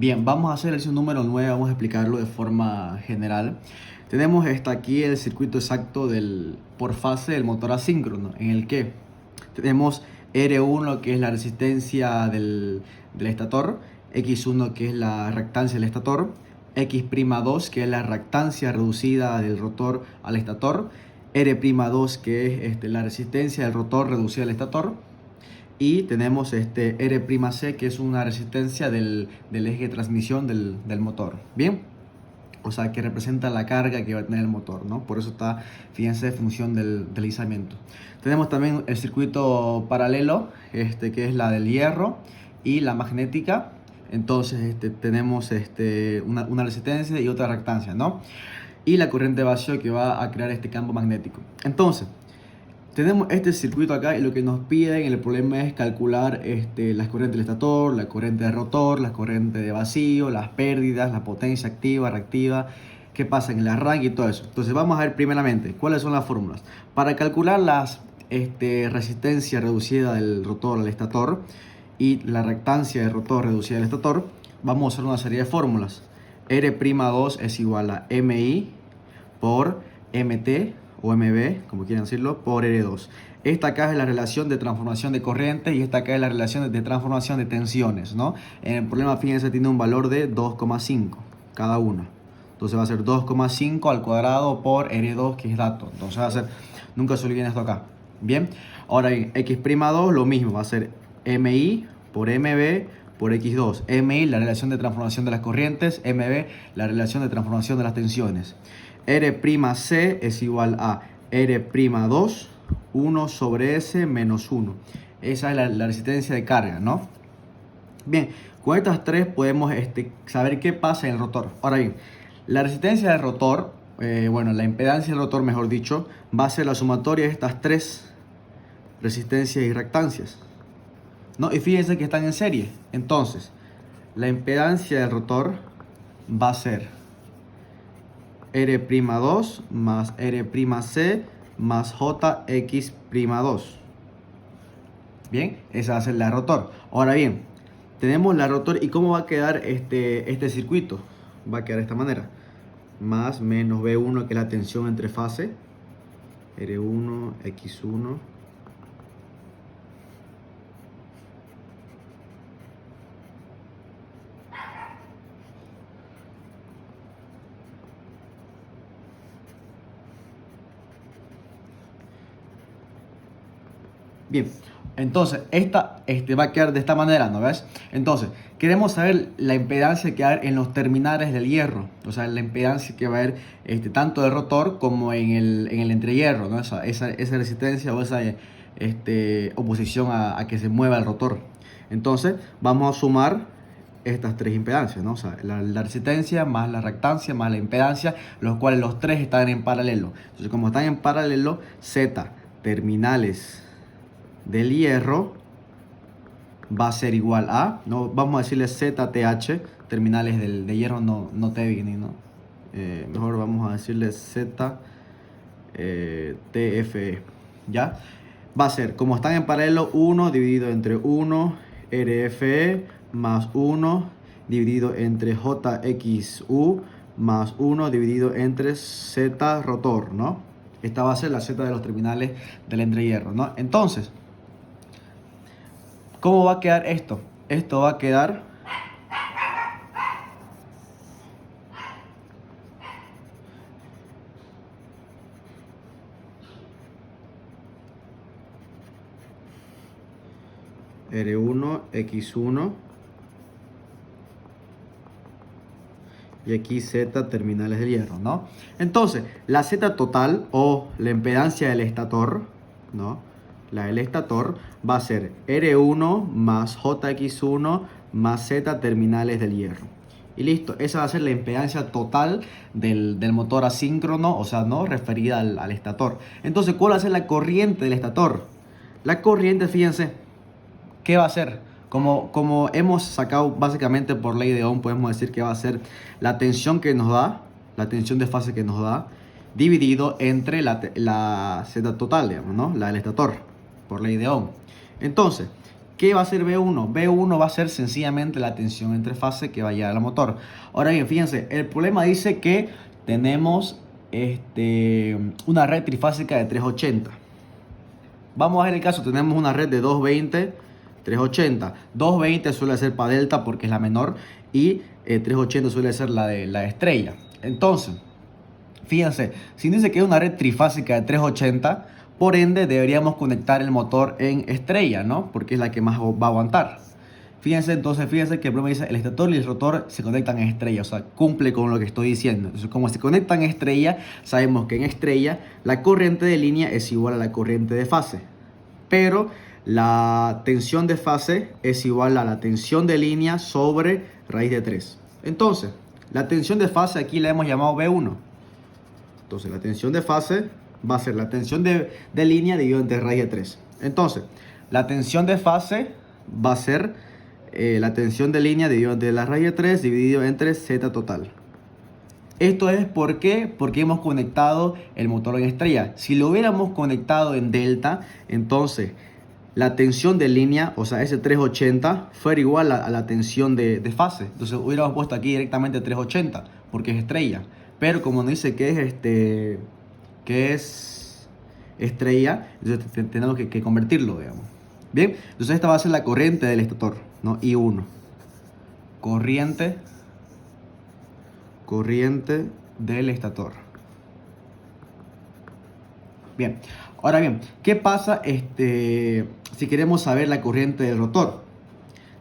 Bien, vamos a hacer el ejercicio número 9, vamos a explicarlo de forma general. Tenemos aquí el circuito exacto por fase del motor asíncrono, en el que tenemos R1 que es la resistencia del estator, X1 que es la reactancia del estator, X'2 que es la reactancia reducida del rotor al estator, R'2 que es la resistencia del rotor reducida al estator, y tenemos R'(C) que es una resistencia del eje de transmisión del motor. Bien, o sea que representa la carga que va a tener el motor, ¿no? Por eso está, fíjense, en función del deslizamiento. Tenemos también el circuito paralelo, que es la del hierro y la magnética. Entonces tenemos una resistencia y otra reactancia, ¿no? Y la corriente de vacío que va a crear este campo magnético. Entonces tenemos este circuito acá y lo que nos piden en el problema es calcular las corrientes del estator, la corriente de rotor, las corrientes de vacío, las pérdidas, la potencia activa, reactiva, qué pasa en el arranque y todo eso. Entonces vamos a ver primeramente cuáles son las fórmulas. Para calcular las resistencia reducida del rotor al estator y la reactancia del rotor reducida al estator, vamos a usar una serie de fórmulas. R'2 es igual a MI por MT o MB, como quieran decirlo, por R2. Esta acá es la relación de transformación de corriente y esta acá es la relación de transformación de tensiones, ¿no? En el problema, fíjense, tiene un valor de 2,5 cada una. Entonces va a ser 2,5 al cuadrado por R2, que es dato. Entonces va a ser, nunca se olviden esto acá. Bien, ahora bien, X'2 lo mismo, va a ser MI por MB por X2. MI, la relación de transformación de las corrientes, MB, la relación de transformación de las tensiones. R'(C) es igual a R'2, 1 sobre S menos 1. Esa es la resistencia de carga, ¿no? Bien, con estas tres podemos saber qué pasa en el rotor. Ahora bien, la resistencia del rotor, la impedancia del rotor, mejor dicho, va a ser la sumatoria de estas tres resistencias y reactancias, ¿no? Y fíjense que están en serie. Entonces, la impedancia del rotor va a ser R'2 más R'(C) más JX'2. Bien, esa va a ser la rotor. Ahora bien, tenemos la rotor y cómo va a quedar este circuito. Va a quedar de esta manera. Más menos V1, que es la tensión entre fase. R1, X1. Bien, entonces esta va a quedar de esta manera, ¿no ves? Entonces, queremos saber la impedancia que va a haber en los terminales del hierro, o sea, la impedancia que va a haber tanto del rotor como en el entrehierro, ¿no? Esa resistencia o esa oposición a que se mueva el rotor. Entonces, vamos a sumar estas tres impedancias, ¿no? O sea, la resistencia más la reactancia más la impedancia, los cuales los tres están en paralelo. Entonces, como están en paralelo, Z terminales del hierro va a ser igual a, no vamos a decirle ZTH, terminales de hierro, no TBN, ¿no? Mejor vamos a decirle ZTFE, ¿ya? Va a ser, como están en paralelo, 1 dividido entre 1 RFE más 1 dividido entre JXU más 1 dividido entre Z rotor, ¿no? Esta va a ser la Z de los terminales del entrehierro, ¿no? Entonces, ¿cómo va a quedar esto? Esto va a quedar R1, X1 y aquí Z terminales del hierro, ¿no? Entonces, la Z total o la impedancia del estator, ¿no? La del estator va a ser R1 más JX1 más Z terminales del hierro. Y listo, esa va a ser la impedancia total del motor asíncrono, o sea, ¿no? Referida al estator. Entonces, ¿cuál va a ser la corriente del estator? La corriente, fíjense, ¿qué va a ser? Como hemos sacado básicamente por ley de Ohm, podemos decir que va a ser la tensión que nos da, la tensión de fase que nos da, dividido entre la Z total, digamos, ¿no? La del estator, por ley de Ohm. Entonces, ¿Qué va a ser V1? V1 va a ser sencillamente la tensión entre fase que va a llegar al motor. Ahora bien, fíjense, el problema dice que tenemos una red trifásica de 380. Vamos a ver el caso, tenemos una red de 220, 380. 220 suele ser para delta porque es la menor y 380 suele ser la de la estrella. Entonces, fíjense, si dice que es una red trifásica de 380, por ende deberíamos conectar el motor en estrella, ¿no? Porque es la que más va a aguantar. Fíjense, entonces, fíjense que el problema dice el estator y el rotor se conectan en estrella, o sea, cumple con lo que estoy diciendo. Entonces, como se conectan en estrella, sabemos que en estrella la corriente de línea es igual a la corriente de fase. Pero la tensión de fase es igual a la tensión de línea sobre raíz de 3. Entonces, la tensión de fase aquí la hemos llamado V1. Entonces, la tensión de fase va a ser la tensión de línea dividido entre raíz de 3. Entonces, la tensión de fase va a ser la tensión de línea dividido entre la raíz de 3 dividido entre Z total. Esto es porque hemos conectado el motor en estrella. Si lo hubiéramos conectado en delta, entonces la tensión de línea, o sea, ese 380, fuera igual a la tensión de fase. Entonces hubiéramos puesto aquí directamente 380 porque es estrella. Pero como nos dice que es estrella, entonces tenemos que convertirlo, digamos. Bien, entonces esta va a ser la corriente del estator, ¿no? I1. Corriente del estator. Bien, ahora bien, ¿qué pasa si queremos saber la corriente del rotor?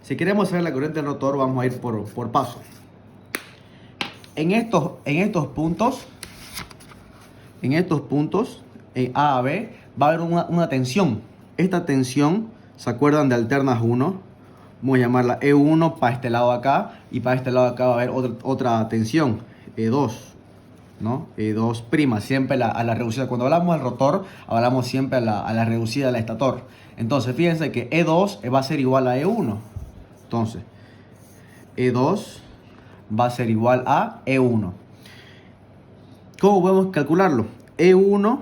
Si queremos saber la corriente del rotor, vamos a ir por paso. En estos puntos, A a B, va a haber una tensión. Esta tensión, ¿se acuerdan de alternas 1? Vamos a llamarla E1 para este lado de acá, y para este lado de acá va a haber otra tensión, E2, ¿no? E2 prima, siempre a la reducida. Cuando hablamos del rotor, hablamos siempre a la reducida del estator. Entonces, fíjense que E2 va a ser igual a E1. Entonces, E2 va a ser igual a E1. ¿Cómo podemos calcularlo? E1,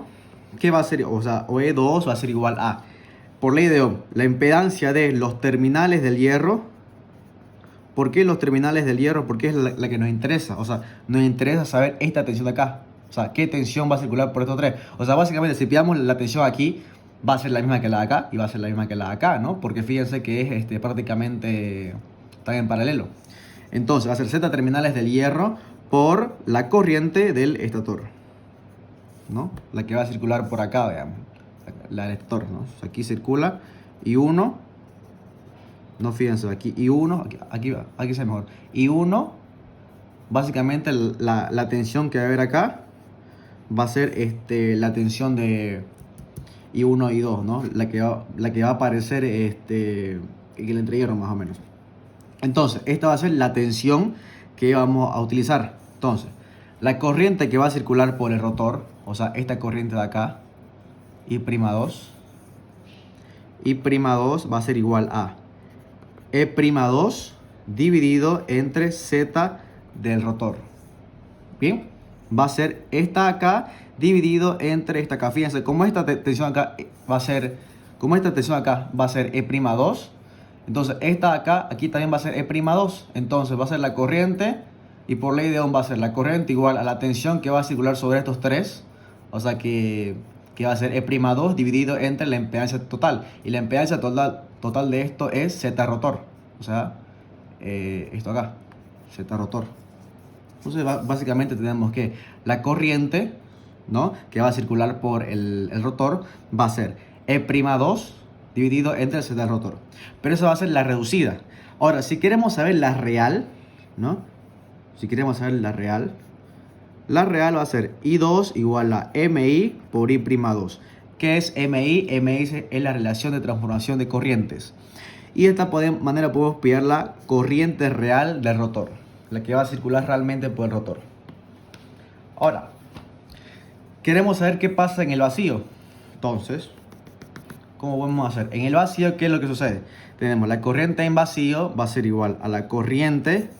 ¿qué va a ser? O sea, o E2 va a ser igual a, por ley de Ohm, la impedancia de los terminales del hierro. ¿Por qué los terminales del hierro? Porque es la que nos interesa. O sea, nos interesa saber esta tensión de acá. O sea, qué tensión va a circular por estos tres. O sea, básicamente, si pillamos la tensión aquí, va a ser la misma que la de acá y va a ser la misma que la de acá, ¿no? Porque fíjense que es prácticamente están en paralelo. Entonces, va a ser Z terminales del hierro por la corriente del estator, ¿no? La que va a circular por acá, veamos. La del estator, ¿no? O sea, aquí circula I1. No, fíjense, aquí I1, aquí se ve mejor. I1, básicamente la tensión que va a haber acá va a ser la tensión de I1 y I2, ¿no? La que va a aparecer en el entrehierro, más o menos. Entonces, esta va a ser la tensión que vamos a utilizar. Entonces, la corriente que va a circular por el rotor, o sea, esta corriente de acá, I'2, I'2 va a ser igual a E'2 dividido entre Z del rotor. Bien, va a ser esta acá dividido entre esta acá. Fíjense, como esta tensión acá va a ser E'2, entonces esta acá, aquí también va a ser E'2. Entonces va a ser la corriente, y por ley de Ohm va a ser la corriente igual a la tensión que va a circular sobre estos tres. O sea que va a ser E'2 dividido entre la impedancia total. Y la impedancia total de esto es Z rotor. O sea, esto acá, Z rotor. Entonces básicamente tenemos que la corriente, ¿no?, que va a circular por el rotor va a ser E'2 dividido entre el Z del rotor. Pero esa va a ser la reducida. Ahora, si queremos saber la real, ¿no? Si queremos saber la real va a ser I2 igual a MI por I'2. ¿Qué es MI? MI es la relación de transformación de corrientes. Y de esta manera podemos pillar la corriente real del rotor, la que va a circular realmente por el rotor. Ahora, queremos saber qué pasa en el vacío. Entonces, ¿cómo podemos hacer? En el vacío, ¿qué es lo que sucede? Tenemos la corriente en vacío, va a ser igual a la corriente.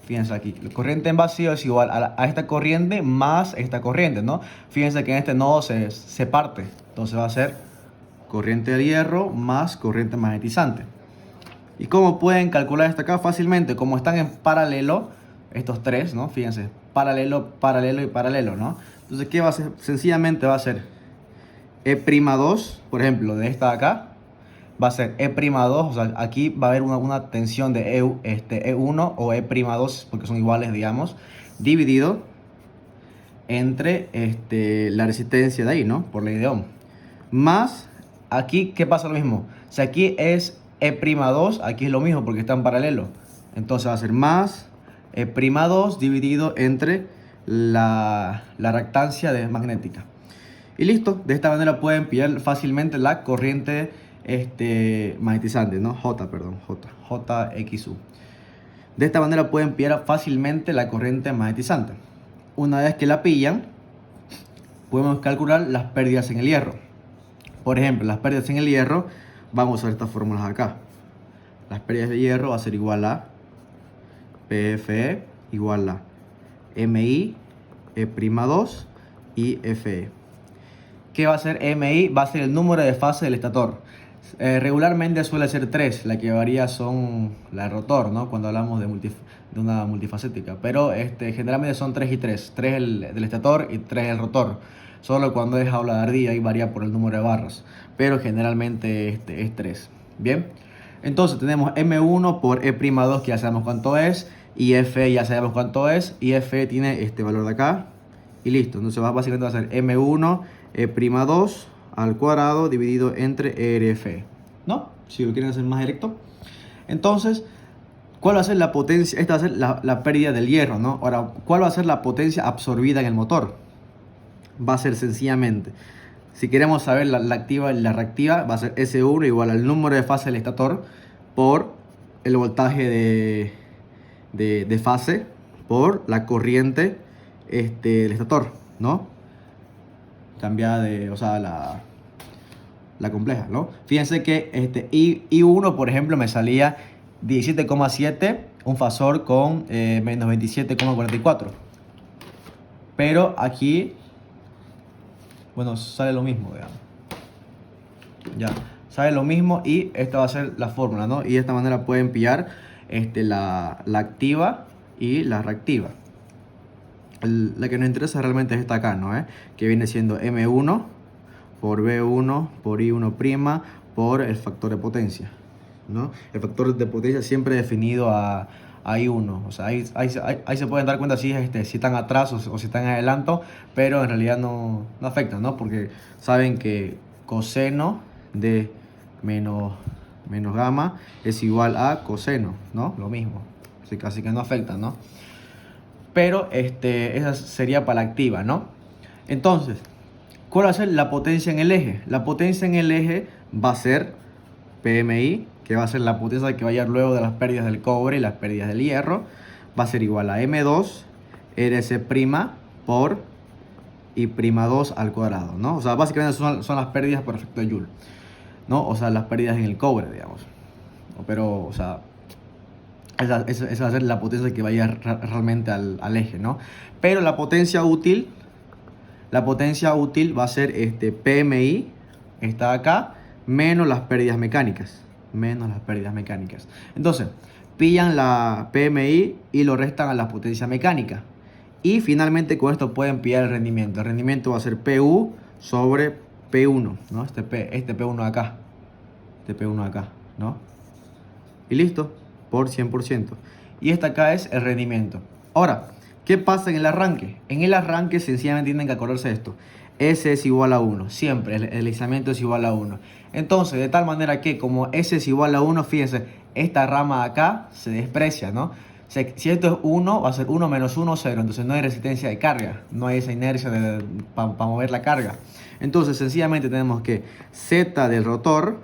Fíjense aquí, la corriente en vacío es igual a esta corriente más esta corriente, ¿no? Fíjense que en este nodo se parte. Entonces va a ser corriente de hierro más corriente magnetizante. ¿Y cómo pueden calcular esto acá? Fácilmente, como están en paralelo, estos tres, ¿no? Fíjense, paralelo, paralelo y paralelo, ¿no? Entonces, ¿qué va a hacer? Sencillamente va a ser E'2, por ejemplo, de esta de acá, va a ser E'2, o sea, aquí va a haber una tensión de E1 o E'2, porque son iguales, digamos, dividido entre la resistencia de ahí, ¿no? Por ley de Ohm. Más, aquí, ¿qué pasa? Lo mismo. Si aquí es E'2, aquí es lo mismo porque está en paralelo. Entonces va a ser más E'2 dividido entre la reactancia magnética. Y listo, de esta manera pueden pillar fácilmente la corriente magnetizante, ¿no? JXU. De esta manera pueden pillar fácilmente la corriente magnetizante. Una vez que la pillan, podemos calcular las pérdidas en el hierro. Por ejemplo, las pérdidas en el hierro, vamos a ver estas fórmulas acá. Las pérdidas de hierro va a ser igual a PFE igual a MI, E'2 y FE. ¿Qué va a ser MI? Va a ser el número de fase del estator. Regularmente suele ser 3, la que varía son la de rotor, ¿no? Cuando hablamos de una multifacética. Pero generalmente son 3 y 3. 3 del estator y 3 el rotor. Solo cuando es jaula de ardilla y varía por el número de barras. Pero generalmente es 3. Bien. Entonces tenemos M1 por E'2, que ya sabemos cuánto es. Y Fe ya sabemos cuánto es. Y Fe tiene este valor de acá. Y listo. Entonces básicamente va a ser M1 E'2 al cuadrado dividido entre RF, ¿no? Si lo quieren hacer más directo. Entonces, ¿cuál va a ser la potencia? Esta va a ser la pérdida del hierro, ¿no? Ahora, ¿cuál va a ser la potencia absorbida en el motor? Va a ser sencillamente, si queremos saber la activa y la reactiva, va a ser S1 igual al número de fase del estator por el voltaje de fase por la corriente del estator, ¿no? Cambiada o sea, la compleja, ¿no? Fíjense que I1, por ejemplo, me salía 17,7, un fasor con menos 27,44. Pero aquí, bueno, sale lo mismo, vean. Ya, sale lo mismo y esta va a ser la fórmula, ¿no? Y de esta manera pueden pillar la activa y la reactiva. La que nos interesa realmente es esta acá, ¿no? Que viene siendo M1 por B1 por I1' por el factor de potencia, ¿no? El factor de potencia siempre definido a I1. O sea, ahí se pueden dar cuenta si están atrás o si están en adelanto, pero en realidad no afecta, ¿no? Porque saben que coseno de menos gamma es igual a coseno, ¿no? Lo mismo. Así que no afecta, ¿no? Pero esa sería para la activa, ¿no? Entonces, ¿cuál va a ser la potencia en el eje? La potencia en el eje va a ser PMI, que va a ser la potencia que va a llegar luego de las pérdidas del cobre y las pérdidas del hierro. Va a ser igual a M2 RC' por I'2 al cuadrado, ¿no? O sea, básicamente son las pérdidas por efecto de Joule, ¿no? O sea, las pérdidas en el cobre, digamos. Pero, o sea, esa va a ser la potencia que vaya realmente al eje, ¿no? Pero la potencia útil va a ser PMI, está acá, menos las pérdidas mecánicas. Entonces, pillan la PMI y lo restan a la potencia mecánica. Y finalmente con esto pueden pillar el rendimiento. El rendimiento va a ser PU sobre P1, ¿no? Este P1 acá. ¿No? Y listo. Por 100%. Y esta acá es el rendimiento. Ahora, ¿qué pasa en el arranque? En el arranque sencillamente tienen que acordarse de esto. S es igual a 1. Siempre el aislamiento es igual a 1. Entonces, de tal manera que como S es igual a 1, fíjense, esta rama de acá se desprecia, ¿no? Si esto es 1, va a ser 1 menos 1, 0. Entonces no hay resistencia de carga. No hay esa inercia para mover la carga. Entonces, sencillamente tenemos que Z del rotor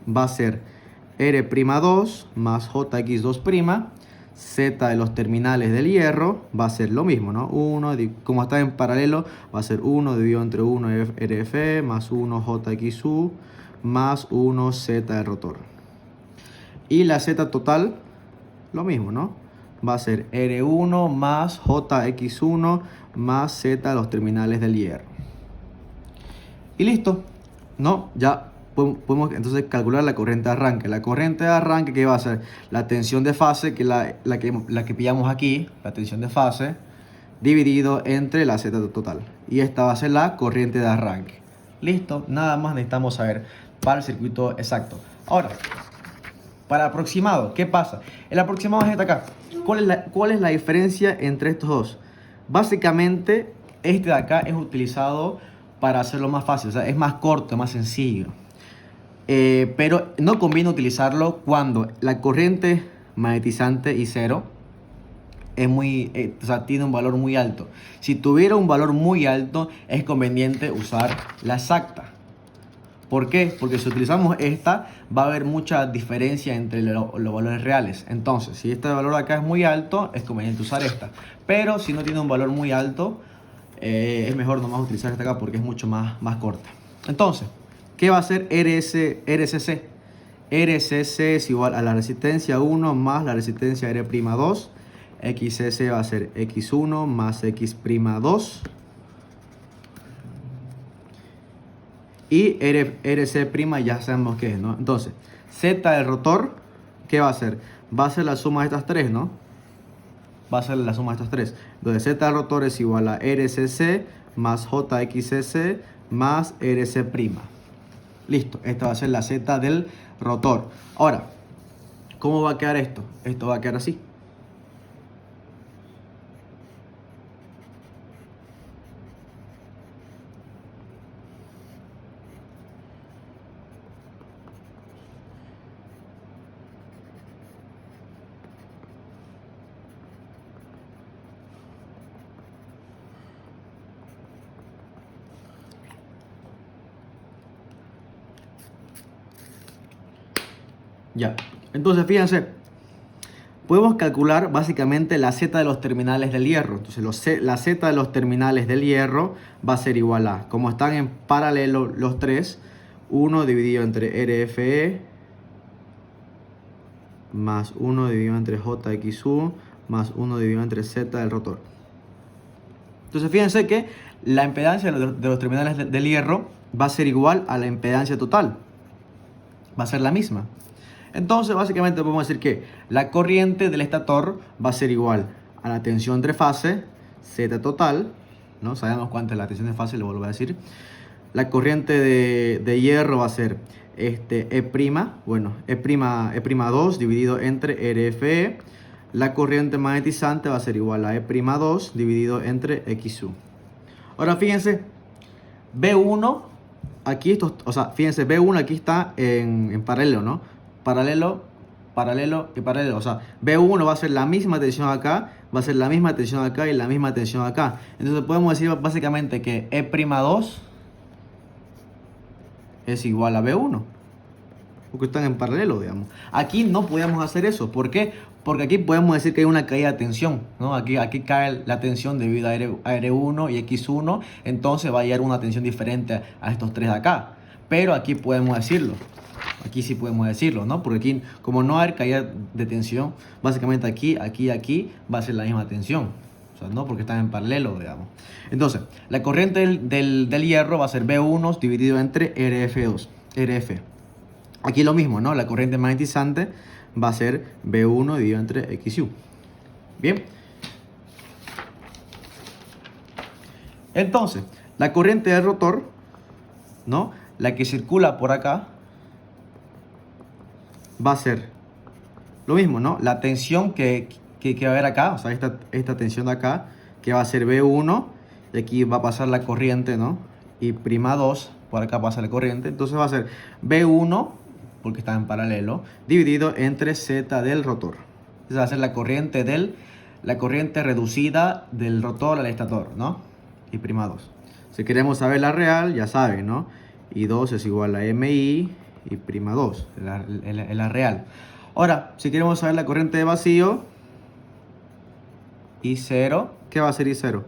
va a ser R'2 más JX2', Z de los terminales del hierro va a ser lo mismo, ¿no? 1, como está en paralelo, va a ser 1 dividido entre 1 RF más 1 JXU más 1 Z del rotor. Y la Z total, lo mismo, ¿no? Va a ser R1 más JX1 más Z de los terminales del hierro. Y listo, ¿no? Ya podemos entonces calcular la corriente de arranque. La corriente de arranque, que va a ser la tensión de fase, que es la que pillamos aquí, la tensión de fase, dividido entre la Z total. Y esta va a ser la corriente de arranque. Listo, nada más necesitamos saber para el circuito exacto. Ahora, para aproximado, ¿qué pasa? El aproximado es este acá. ¿Cuál es la diferencia entre estos dos? Básicamente, este de acá es utilizado para hacerlo más fácil, o sea, es más corto, más sencillo. Pero no conviene utilizarlo cuando la corriente magnetizante I0 es o sea, tiene un valor muy alto. Si tuviera un valor muy alto, es conveniente usar la exacta. ¿Por qué? Porque si utilizamos esta, va a haber mucha diferencia entre los valores reales. Entonces, si este valor de acá es muy alto, es conveniente usar esta. Pero si no tiene un valor muy alto, es mejor nomás utilizar esta acá porque es mucho más corta. Entonces, ¿qué va a hacer RSC? RSC es igual a la resistencia 1 más la resistencia R'2. XS va a ser X1 más X'2. Y RC' ya sabemos qué es, ¿no? Entonces, Z del rotor, ¿qué va a ser? Va a ser la suma de estas tres, ¿no? Va a ser la suma de estas tres. Entonces, Z del rotor es igual a RCC más JXC más RC'. Listo, esta va a ser la Z del rotor. Ahora, ¿cómo va a quedar esto? Esto va a quedar así. Ya, entonces fíjense, podemos calcular básicamente la Z de los terminales del hierro. Entonces la Z de los terminales del hierro va a ser igual a, como están en paralelo los tres, 1 dividido entre RFE más 1 dividido entre JXU más 1 dividido entre Z del rotor. Entonces fíjense que la impedancia de los terminales del hierro va a ser igual a la impedancia total. Va a ser la misma. Entonces, básicamente podemos decir que la corriente del estator va a ser igual a la tensión entre fase, Z total, ¿no? Sabemos cuánto es la tensión de fase, lo vuelvo a decir. La corriente de hierro va a ser E'2 dividido entre RFE. La corriente magnetizante va a ser igual a E'2 dividido entre XU. Ahora, fíjense, B1, aquí, fíjense, B1 aquí está en paralelo, ¿no? Paralelo y paralelo. O sea, B1 va a ser la misma tensión acá, va a ser la misma tensión acá y la misma tensión acá. Entonces podemos decir básicamente que E'2 es igual a B1. Porque están en paralelo, digamos. Aquí no podemos hacer eso. ¿Por qué? Porque aquí podemos decir que hay una caída de tensión, ¿no? Aquí cae la tensión debido a R1 y X1. Entonces va a llegar una tensión diferente a estos tres de acá. Pero aquí podemos decirlo. Aquí sí podemos decirlo, ¿no? Porque aquí, como no hay caída de tensión, básicamente aquí va a ser la misma tensión. O sea, no porque están en paralelo, digamos. Entonces, la corriente del hierro va a ser B1 dividido entre RF. Aquí lo mismo, ¿no? La corriente magnetizante va a ser B1 dividido entre XU. Bien. Entonces, la corriente del rotor, ¿no? La que circula por acá, va a ser lo mismo, ¿no? La tensión que va a haber acá, o sea, esta tensión de acá, que va a ser B1, y aquí va a pasar la corriente, ¿no? Y '2, por acá pasa la corriente, entonces va a ser B1, porque está en paralelo, dividido entre Z del rotor. Esa va a ser la corriente reducida del rotor al estator, ¿no? Y '2. Si queremos saber la real, ya saben, ¿no? I2 es igual a MI y '2, la real. Ahora, si queremos saber la corriente de vacío, I0, ¿qué va a ser I0?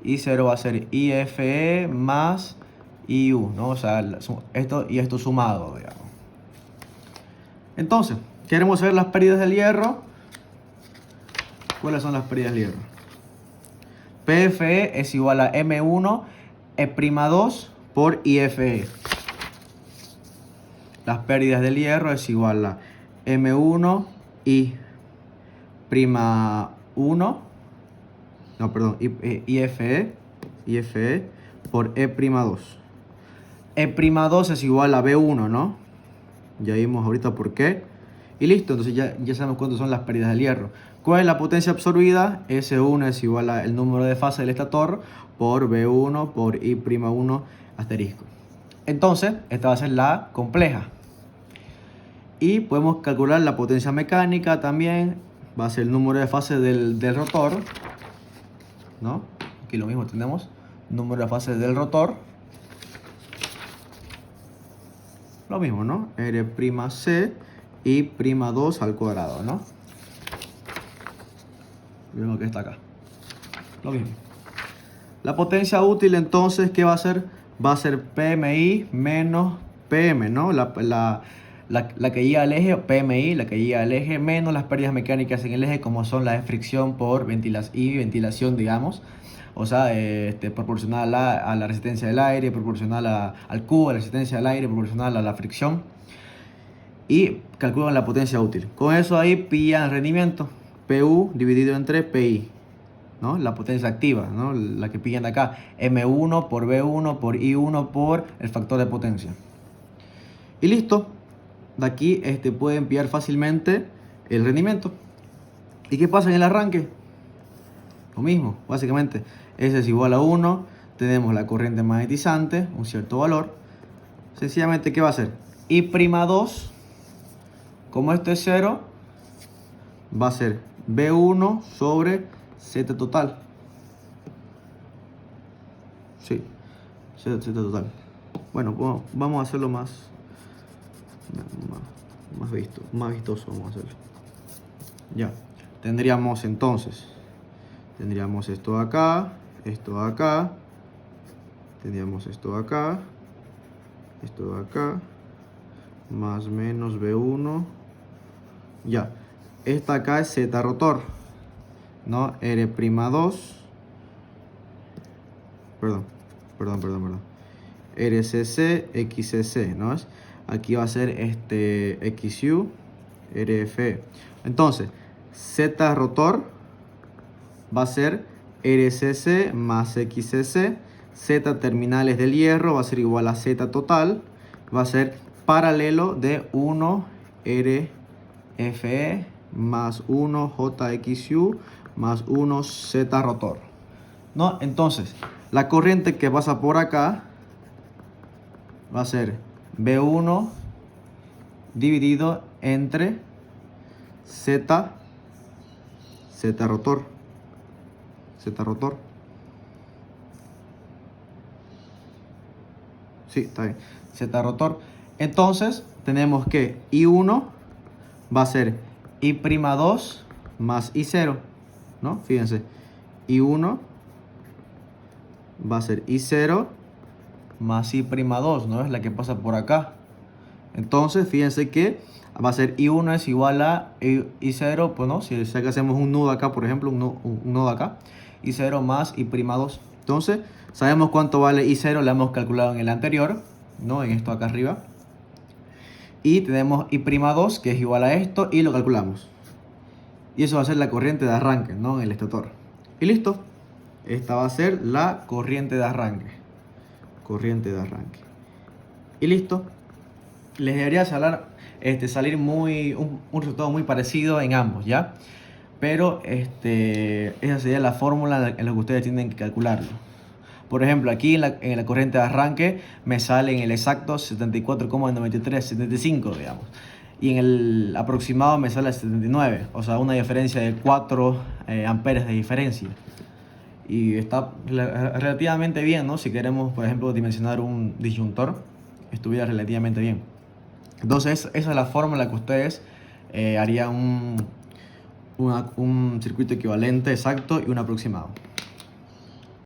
I0 va a ser IFE más IU, ¿no? O sea, esto y esto sumado, digamos. Entonces, queremos saber las pérdidas del hierro. ¿Cuáles son las pérdidas del hierro? PFE es igual a M1 E'2 por IFE. las pérdidas del hierro es igual a M1 I prima 1, no, perdón, IFE por E prima 2. E prima 2 es igual a B1, ¿no? Ya vimos ahorita por qué. Y listo, entonces ya sabemos cuántas son las pérdidas del hierro. ¿Cuál es la potencia absorbida? S1 es igual al número de fase del estator por B1 por I'1 asterisco. Entonces, esta va a ser la compleja. Y podemos calcular la potencia mecánica también. Va a ser el número de fase del rotor, ¿no? Aquí lo mismo tenemos. Número de fase del rotor. Lo mismo, ¿no? R'(C) y prima 2 al cuadrado, ¿no? Lo mismo que está acá. Lo mismo. La potencia útil, entonces, ¿qué va a ser? Va a ser PMI menos PM, ¿no? La que llega al eje, PMI, la que llega al eje, menos las pérdidas mecánicas en el eje, como son las de fricción por ventilación, digamos. O sea, proporcional a la resistencia del aire, proporcional al cubo, a la resistencia del aire, proporcional a la fricción. Y calculan la potencia útil. Con eso ahí pillan el rendimiento. PU dividido entre PI, ¿no? La potencia activa, ¿no? La que pillan de acá. M1 por B1 por I1 por el factor de potencia. Y listo. De aquí pueden pillar fácilmente el rendimiento. ¿Y qué pasa en el arranque? Lo mismo, básicamente. S es igual a 1. Tenemos la corriente magnetizante, un cierto valor. Sencillamente, ¿qué va a hacer? I'2, como esto es 0, va a ser B1 sobre Z total. Sí, Z total. Bueno, vamos a hacerlo más vistoso. Vamos a hacerlo. Ya, tendríamos entonces, esto acá, tendríamos esto acá, más menos B1. Ya, esta acá es Z rotor, ¿no? R'2, perdón, RCC, XCC, ¿no? Aquí va a ser XU, RF. Entonces, Z rotor va a ser RCC más XCC. Z terminales del hierro va a ser igual a Z total. Va a ser paralelo de 1 RFE más 1 JXU más 1 Z rotor, ¿no? Entonces, la corriente que pasa por acá va a ser B1 dividido entre Z rotor. Sí, está bien. Z rotor. Entonces, tenemos que I1 va a ser I'2 más I0, ¿no? Fíjense, I1 va a ser I0 más I'2, ¿no? Es la que pasa por acá. Entonces, fíjense que va a ser I1 es igual a I0, pues no, si hacemos un nudo acá, por ejemplo, un nudo acá, I0 más I'2. Entonces, sabemos cuánto vale I0, lo hemos calculado en el anterior, ¿no? En esto acá arriba. Y tenemos I'2, que es igual a esto, y lo calculamos. Y eso va a ser la corriente de arranque, ¿no? En el estator. Y listo. Esta va a ser la corriente de arranque. Y listo. Les debería salir un resultado muy parecido en ambos, ¿ya? Pero esa sería la fórmula en la que ustedes tienen que calcularlo. Por ejemplo, aquí en la corriente de arranque me sale en el exacto 74,9375, digamos. Y en el aproximado me sale 79, o sea, una diferencia de 4 amperes de diferencia. Y está relativamente bien, ¿no? Si queremos, por ejemplo, dimensionar un disyuntor, estuviera relativamente bien. Entonces, esa es la fórmula en la que ustedes harían un circuito equivalente exacto y un aproximado.